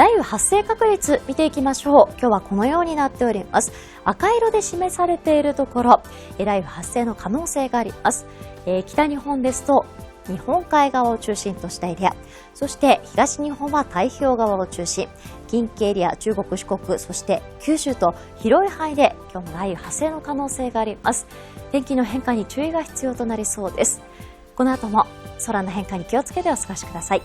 雷雨発生確率見ていきましょう。今日はこのようになっております。赤色で示されているところ、雷雨発生の可能性があります。北日本ですと日本海側を中心としたエリア、そして東日本は太平洋側を中心、近畿エリア、中国、四国、そして九州と広い範囲で今日も雷雨発生の可能性があります。天気の変化に注意が必要となりそうです。この後も空の変化に気をつけてお過ごしください。